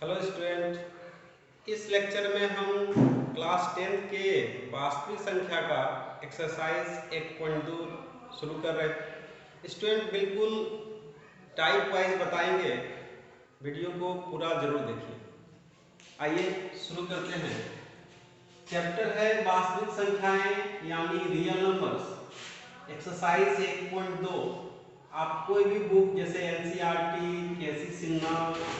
Hello student, इस lecture में हम क्लास 10 के वास्तविक संख्या का एक्सरसाइज 1.2 शुरू कर रहे हैं। स्टूडेंट बिल्कुल टाइप वाइज बताएंगे, वीडियो को पूरा जरूर देखिए। आइए शुरू करते हैं। चैप्टर है वास्तविक संख्याएं यानी रियल नंबर्स, एक्सरसाइज 1.2। आप कोई भी बुक जैसे एनसीईआरटी, केसी सिन्हा,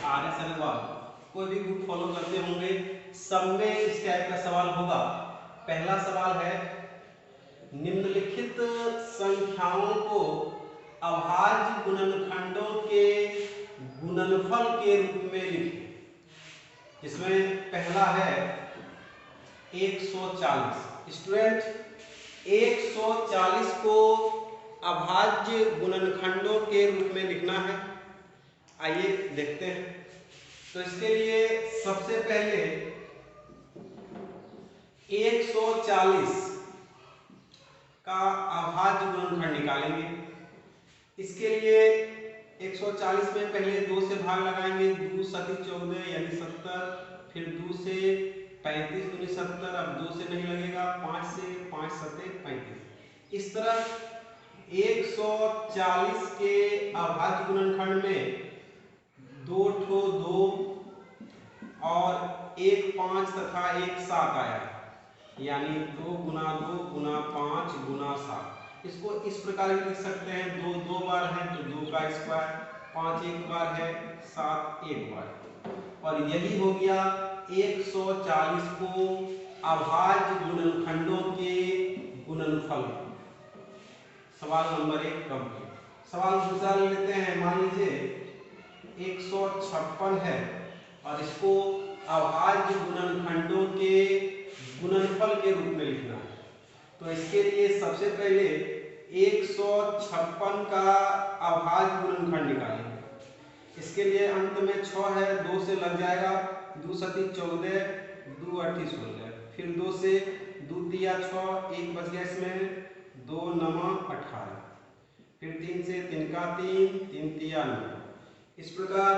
आर.एस. अग्रवाल कोई भी बुक फॉलो करते होंगे, सब में इस टाइप का सवाल होगा। पहला सवाल है, निम्नलिखित संख्याओं को अभाज्य गुणनखंडों के गुणनफल के रूप में लिखें। इसमें पहला है 140। स्टूडेंट 140 को अभाज्य गुणनखंडों के रूप में लिखना है। आइए देखते हैं। तो इसके लिए सबसे पहले 140 का अभाज्य गुणनखंड निकालेंगे। इसके लिए 140 में पहले 2 से भाग लगाएंगे, 2 सती 14 यानी 70, फिर 2 से 35 दूनी 70, अब 2 से नहीं लगेगा, 5 से 5 सते 35। इस तरह 140 के अभाज्य गुणनखंड में 2 ठो 2 और 1 5 तथा 1 7 आया, यानी 2 गुना 2 गुना 5 गुना 7। इसको इस प्रकार भी लिख सकते हैं, 2 2 बार है तो 2 का स्क्वायर, 5 एक बार है, 7 एक बार। और यही हो गया 140 को अभाज्य गुणनखंडों के गुणनफल। सवाल नंबर 1 कंप्लीट। सवाल दूसरा ले लेते हैं। मान लीजिए 156 है और इसको अभाज्य गुणनखंडों के गुणनफल के रूप में लिखना है। तो इसके लिए सबसे पहले 156 का अभाज्य गुणनखंड निकालेंगे। इसके लिए अंत में 6 है, 2 से लग जाएगा, 2 सती 14, 2 8 16, फिर 2 से 2 दिया 6, 1 बच गया इसमें, 2 9 18, फिर 3 से 3 का 3, 3 तिया 9। इस प्रकार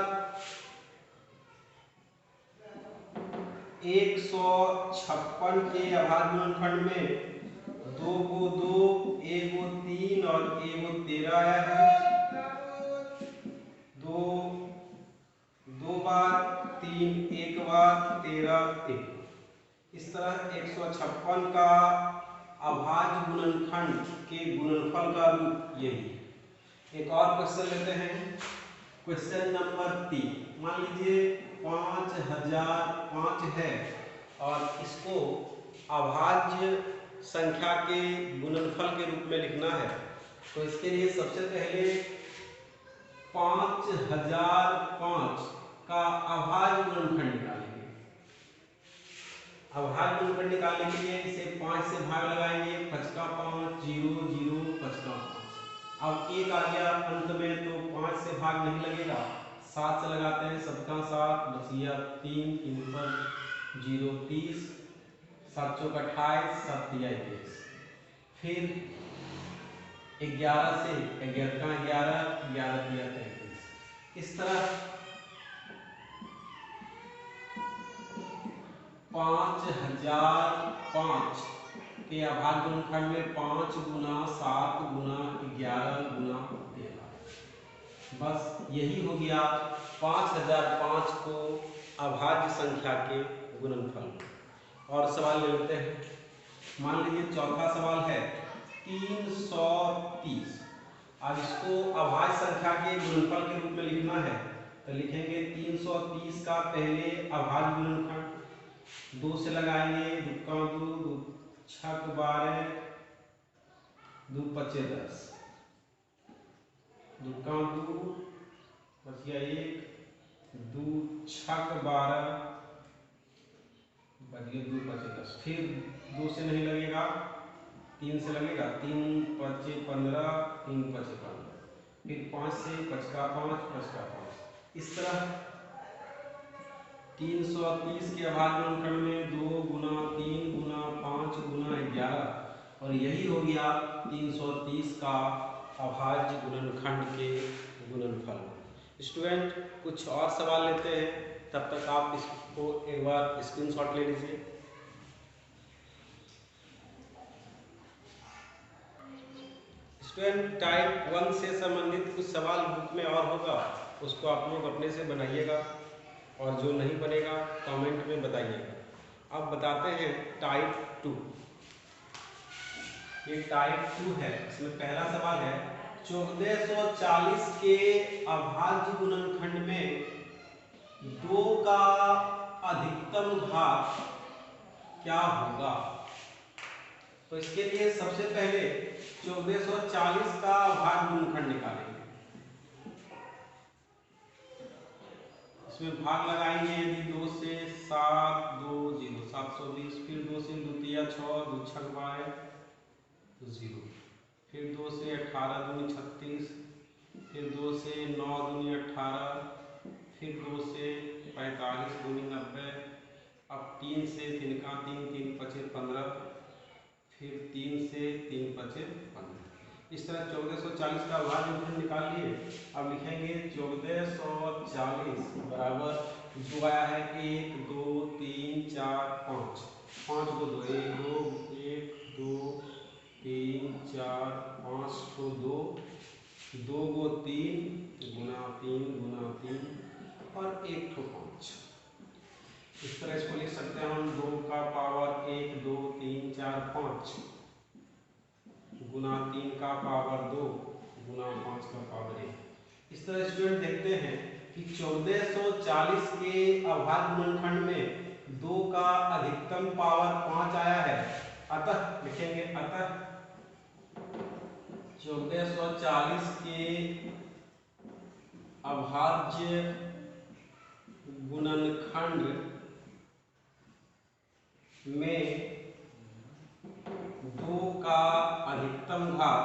156 के अभाज्य गुणनखंड में 2 को 2, 1 को 3 और 1 को 13 आया है। 2 2 बार, 3 एक बार, 13 1। इस तरह 156 का अभाज्य गुणनखंड के गुणनफल का रूप यही। एक और क्वेश्चन लेते हैं। Question number 3। मान लीजिए 5005 है और इसको अभाज्य संख्या के गुणनफल के रूप में लिखना है। तो इसके लिए सबसे पहले 5005 का अभाज्य गुणनखंड निकालेंगे। अभाज्य गुणनखंड निकालने के लिए इसे 5 से भाग लगाएंगे, 5 का 5 0 0 5 का 5। अब 1 आ गया अंत में, तो 5 से भाग नहीं लगेगा, 7 से लगाते हैं, 7 का 7 बच गया 3, 3 पर 0 30, 7 चौक 28, 7 तिया 21, फिर 11 से 11 का 11, 11 तिया 33। इस तरह 5005 के अभाज्य गुणनखंड में 5 गुना 7 गुना 11 गुना 13। बस यही हो गया 5005 को अभाज्य संख्या के गुणनफल। और सवाल ले लेते हैं। मान लीजिए चौथा सवाल है 330। अब इसको अभाज्य संख्या के गुणनफल के रूप में लिखना है। तो लिखेंगे 330 का पहले अभाज्य गुणनखंड, 2 से लगाएंगे, 2 का 2, 2 छक 12, 2 पचे 10, 2 का 2 बच गया 1, 2 छक 12 बच गया 2 पचे 10, फिर 2 से नहीं लगेगा, 3 से लगेगा, 3 पचे 15, 3 पचे 15, फिर 5 से 5 का 5, 5 का 5। इस तरह 330 के अभाज्य गुणनखंड में 2 गुना 3 गुना 5 गुना 11, और यही हो गया 330 का अभाज्य गुणनखंड के गुणनफल। स्टूडेंट कुछ और सवाल लेते हैं, तब तक आप इसको एक बार स्क्रीनशॉट ले लीजिए। स्टूडेंट टाइप 1 से संबंधित कुछ सवाल बुक में और होगा, उसको आप लोग अपने से बनाइएगा, और जो नहीं बनेगा कमेंट में बताइएगा। अब बताते हैं टाइप 2। ये टाइप 2 है। इसमें पहला सवाल है 1440 के अभाज्य गुणनखंड में 2 का अधिकतम घात क्या होगा। तो इसके लिए सबसे पहले 1440 का अभाज्य गुणनखंड निकालेंगे। इसमें भाग लगाएंगे यदि 2 से 7 2 0 720, फिर 2 से 2 तिया 6 2 छक 0, फिर 2 से 18 दूनी 36, फिर 2 से 9 दूनी 18, फिर 2 से 45 दूनी 90, अब 3 से 3 का 3 3 पचे 15, फिर 3 से 3 पचे 15। इस तरह 1440 का अभाज्य गुणनखंड निकाल लिए। अब लिखेंगे 1440 बराबर जो आया है 1 2 3 4 5, 5 को 2 1 2 1 2 3 4 5 को 2 2 को 3 गुना 3 गुना 3 और 1 को 5। इस तरह इसको लिख सकते हैं हम 2 का पावर 1 2 3 4 5 गुना 3 का पावर 2 गुना 5 का पावर 1। इस तरह स्टूडेंट देखते हैं कि 1440 के अभाज्य गुणनखंड में 2 का अधिकतम पावर 5 आया है। अतः लिखेंगे अतः 1440 के अभाज्य गुणनखंड में 2 का अधिकतम घात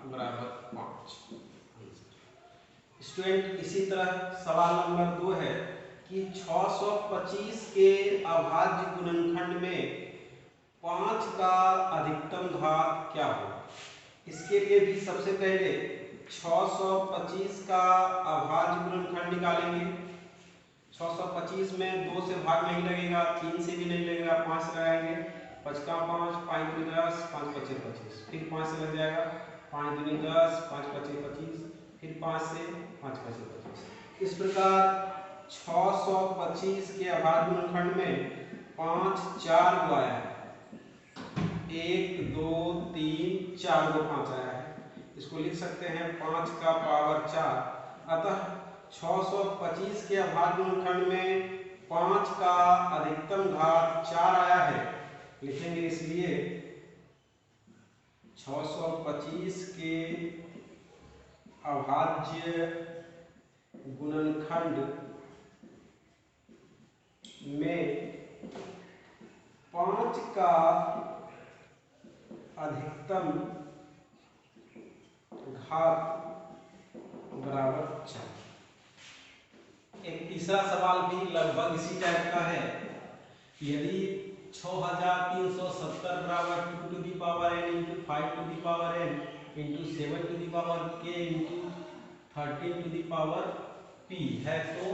बराबर 5। स्टूडेंट इसी तरह सवाल नंबर 2 है कि 625 के अभाज्य गुणनखंड में 5 का अधिकतम घात क्या हो। इसके लिए भी सबसे पहले 625 का अभाज्य गुणनखंड निकालेंगे। 625 में 2 से भाग नहीं लगेगा, 3 से भी नहीं लगेगा, 5 से लगाएंगे। 5 का 5 5 दूनी 10 5 पचे 25, फिर 5 से लग जाएगा, 5 दूनी 10 5 पचे 25, फिर 5 से 5 पचे 25। इस प्रकार 625 के अभाज्य गुणनखंड में 5 4 को आया है, 1 2 3 4 को 5 आया है। इसको लिख सकते हैं 5 का पावर 4। अतः 625 के अभाज्य गुणनखंड में 5 का अधिकतम घात 4 आया है। लिखेंगे इसलिए 625 के अभाज्य गुणनखंड में 5 का अधिकतम घात बराबर 4। एक तीसरा सवाल भी लगभग इसी टाइप का है। यदि 6370 बराबर 2 to the power n into 5 to the power n into 7 to the power k into 13 to the power p है, तो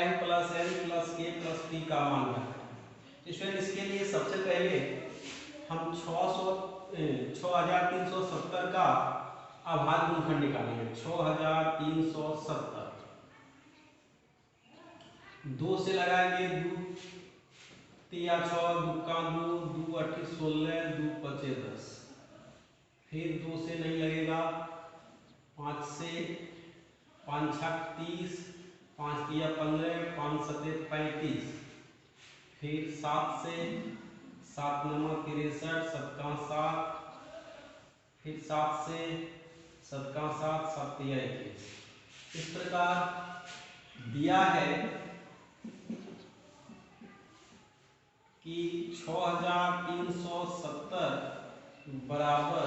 m plus n plus k plus p का मान है। इसके लिए सबसे पहले हम 6370 का अभाज्य गुणनखंड निकालेंगे। 6370 2 से लगाएंगे, 2 तिया 6 2 का 2 2 8 16 2 पचे 10, फिर 2 से नहीं लगेगा, 5 से 5 छक 30 5 तिया 15 5 सते 35, फिर 7 से 7 9 63 7 का 7, फिर 7 से 7 का 7 7 तिया 21। इस प्रकार दिया है कि 6370 बराबर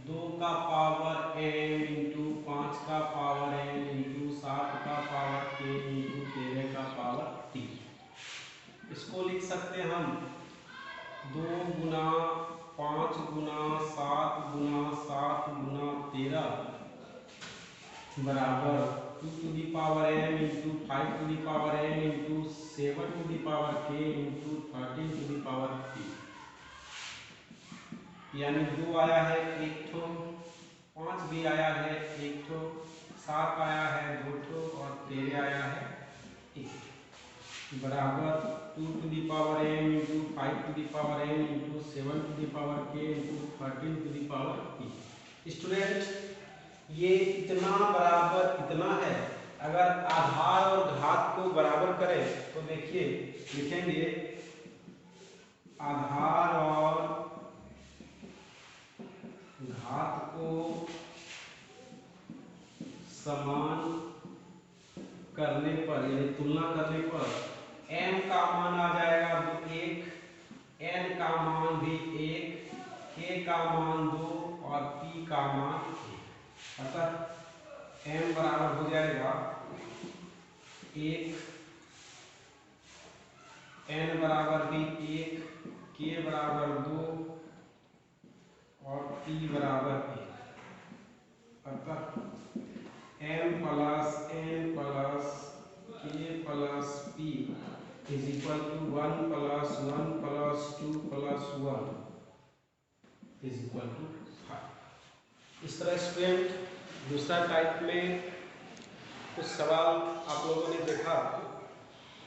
2 का पावर n इंटू 5 का पावर n इंटू 7 का पावर k इंटू 13 का पावर t। इसको लिख सकते हैं हम 2 गुना 5 गुना 7 गुना 7 गुना 13 बराबर 2 to the power m into 5 to the power n into 7 to the power k into 13 to the power p, यानी 2 आया है 1 ठो, 5 भी आया है 1 ठो, 7 आया है 2 ठो और 13 आया है 1, बराबर 2 to the power m into 5 to the power n into 7 to the power k into 13 to the power p। Student, ये इतना बराबर इतना है। अगर आधार और घात को बराबर करें तो देखिए लिखेंगे आधार और घात को समान करने पर यानी तुलना करने पर m का मान आ जाएगा 1, n का मान भी 1, k का मान 2 और p का मान 1। अतः m बराबर हो जाएगा 1, n बराबर भी 1, k बराबर 2 और p बराबर 1। अतः m plus n plus k plus p is equal to 1 plus 1 plus 2 plus 1 is equal to 5। इस तरह स्टूडेंट दूसरा टाइप में कुछ सवाल आप लोगों ने देखा,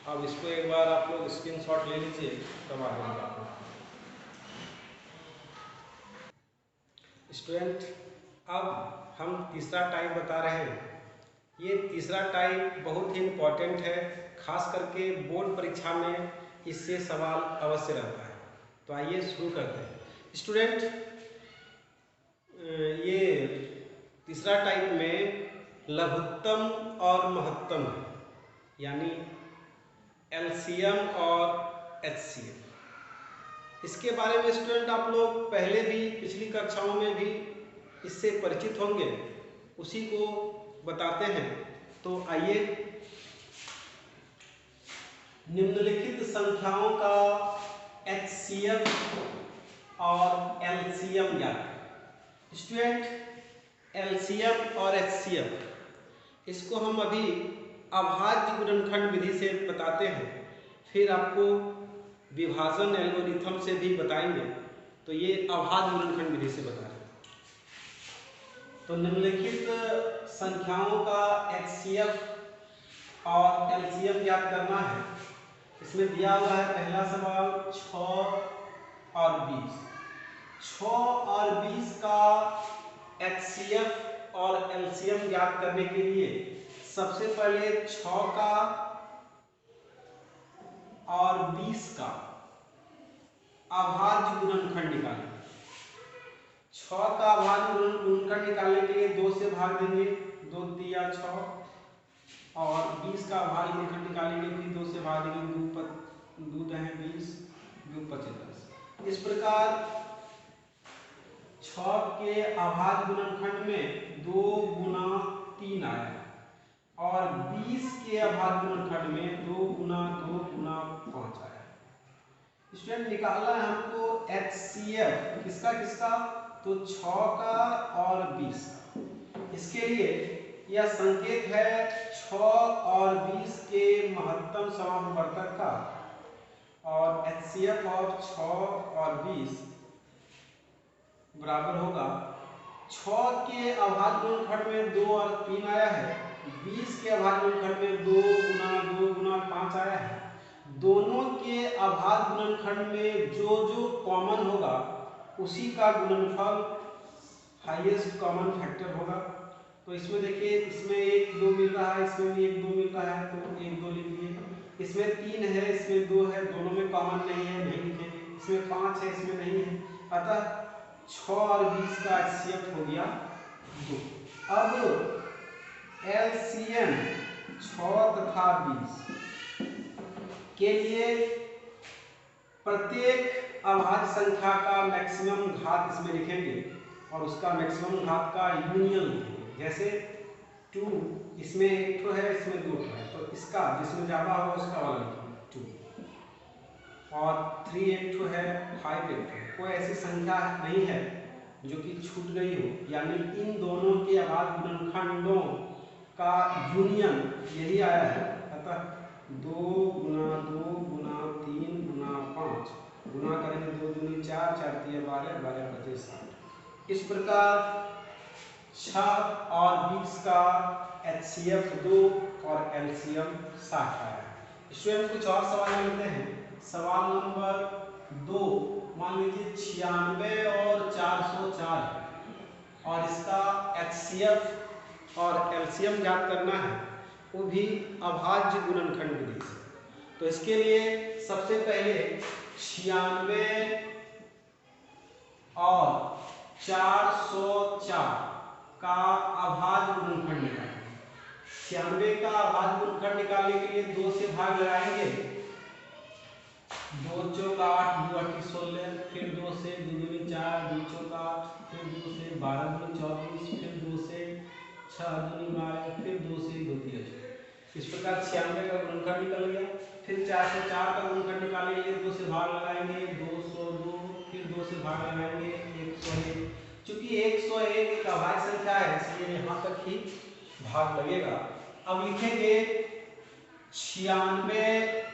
अब इसको एक बार आप लोग स्क्रीनशॉट ले लीजिए तब आगे बताते हैं। स्टूडेंट, अब हम तीसरा टाइप बता रहे हैं। ये तीसरा टाइप बहुत ही इम्पोर्टेंट है, खास करके बोर्ड परीक्षा में इससे सवाल अवश्य रहता है। तो आइए शुरू करते हैं। स्टूडेंट, ये तीसरा टाइप में लघुत्तम और महत्तम है, यानी एलसीएम और एचसीएम। इसके बारे में स्टूडेंट आप लोग पहले भी पिछली कक्षाओं में भी इससे परिचित होंगे, उसी को बताते हैं। तो आइए निम्नलिखित संख्याओं का एचसीएफ और एलसीएम ज्ञात करें। स्टूडेंट, एलसीएम और एचसीएफ इसको हम अभी अभाज्य गुणनखंड विधि से बताते हैं, फिर आपको विभाजन एल्गोरिथम से भी बताएंगे। तो ये अभाज्य गुणनखंड विधि से बता रहे हैं। तो निम्नलिखित संख्याओं का एचसीएफ और एलसीएम ज्ञात करना है। इसमें दिया हुआ है पहला सवाल 6 और 20। 6 और 20 का एचसीएफ और एलसीएम ज्ञात करने के लिए सबसे पहले 6 का और 20 का अभाज्य गुणनखंड निकालेंगे। 6 का अभाज्य गुणनखंड निकालने के लिए 2 से भाग देंगे, 2 दिया 6, और 20 का अभाज्य गुणनखंड निकालेंगे फिर 2 से भाग देंगे, 2 दहें 20, 2 पचे 10। इस प्रकार 6 के अभाज्य गुणनखंड में 2 गुना 3 आया और 20 के अभाज्य गुणनखंड में 2 गुना 2 गुना 5 आया। स्टूडेंट, निकालना है हमको एचसीएफ किसका किसका, तो 6 का और 20 का। इसके लिए यह संकेत है 6 और 20 के महत्तम समानुपातक का, और एचसीएफ ऑफ 6 और 20 बराबर होगा 6 के अभाज्य गुणनखंड में 2 और 3 आया है, 20 के अभाज्य गुणनखंड में 2 गुना 2 गुना 5 आया है। दोनों के अभाज्य गुणनखंड में जो जो कॉमन होगा उसी का गुणनफल हाईएस्ट कॉमन फैक्टर होगा। तो इसमें देखिए, इसमें 1 2 मिल रहा है, इसमें भी 1 2 मिल रहा है, तो 1 2 लिखिए। इसमें 3 है, इसमें 2 है, दोनों में कॉमन नहीं है, नहीं लिखेंगे। इसमें 5 है, इसमें नहीं है, अतः 6 और 20 का एचसीएफ हो गया 2। अब एलसीएम 6 तथा 20 के लिए प्रत्येक अभाज्य संख्या का मैक्सिमम घात इसमें लिखेंगे और उसका मैक्सिमम घात का यूनियन लिखेंगे। जैसे 2 इसमें 1 ठो है, इसमें 2 ठो है, तो इसका जिसमें ज़्यादा होगा उसका वाला लिखेंगे 2, और 3 1 ठो है, 5 1 ठो है, कोई ऐसी संख्या नहीं है जो कि छूट गई हो, यानी इन दोनों के अभाज्य गुणनखंडों का यूनियन यही आया है। अतः 2 गुना 2 गुना 3 गुना 5 गुना करेंगे 2 दूनी 4, 4 तिया 12, 12 पचे 60। इस प्रकार 6 और 20 का HCF 2 और LCM 60 आया है। स्टूडेंट कुछ और सवाल लेते हैं। सवाल नंबर 2, मान लीजिए 96 और 404 है और इसका HCF और LCM ज्ञात करना है, वो भी अभाज्य गुणनखंड विधि से। तो इसके लिए सबसे पहले 96 और 404 का अभाज्य गुणनखंड निकालेंगे। 96 का अभाज्य गुणनखंड निकालने के लिए 2 से भाग लगाएंगे। 2 चौक 8, 2 8 16, फिर 2 से 2 दूनी 4, 2 चौक 8, फिर 2 से 12 दूनी 24, फिर 2 से 6 दूनी 12, फिर 2 से 2 तिया 6। इस प्रकार 96 का गुणनखंड निकल गया। फिर 404 का गुणनखंड निकालने के लिए 2 से भाग लगाएंगे, 202, फिर 2 से भाग लगाएंगे 101। चूंकि 101 एक अभाज्य संख्या है, इसलिए यहाँ तक ही भाग लगेगा। अब लिखेंगे 96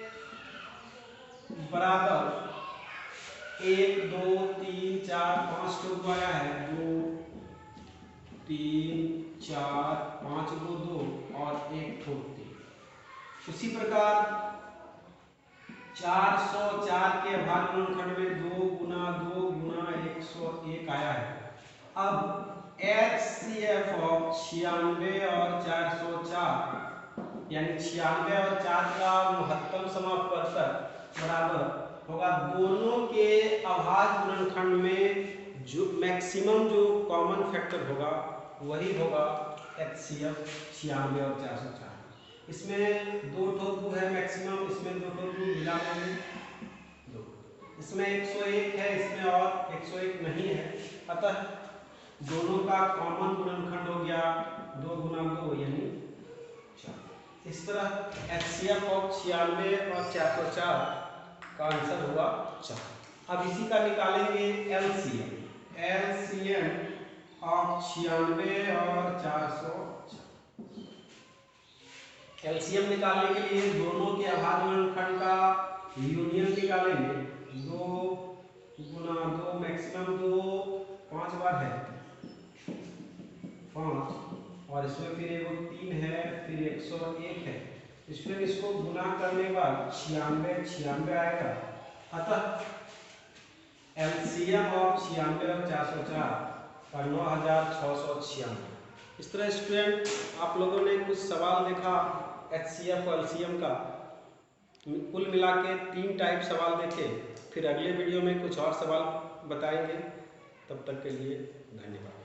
बराबर 1 2 3 4 5 टोक आया है, 2 3 4 5 को 2 और 1 ठोक 3। उसी प्रकार 404 के अभाज्य गुणनखंड में 2 गुना 101 आया है। अब HCF ऑफ 96 और 404 यानी 96 और 4 का महत्तम समापवर्तक बराबर होगा दोनों के अभाज्य गुणनखंड में जो मैक्सिमम जो कॉमन फैक्टर होगा वही होगा HCF 96 और 404। इसमें 2 ठोक 2 है मैक्सिमम, इसमें 2 ठोक 2 मिला में 2। इसमें 101 है, इसमें और 101 नहीं है। अतः दोनों का कॉमन गुणनखंड हो गया 2 गुना 2 यानी 4। इस तरह HCF ऑफ 96 और 404 का आंसर हुआ 4। अब इसी का निकालेंगे LCM। LCM ऑफ 96 और 404। LCM निकालने के लिए दोनों के अभाज्य गुणनखंड का यूनियन निकालेंगे। 2 गुना 2 मैक्सिमम 2 5 बार है 5, और इसमें फिर एक 3 है, फिर 101 है। इसमें इसको गुना करने के बाद 96 आएगा। अतः LCM ऑफ 96 और 404 का 9696। इस तरह स्टूडेंट आप लोगों ने कुछ सवाल देखा HCF और LCM का। कुल मिला के 3 टाइप सवाल देखे। फिर अगले वीडियो में कुछ और सवाल बताएंगे। तब तक के लिए धन्यवाद।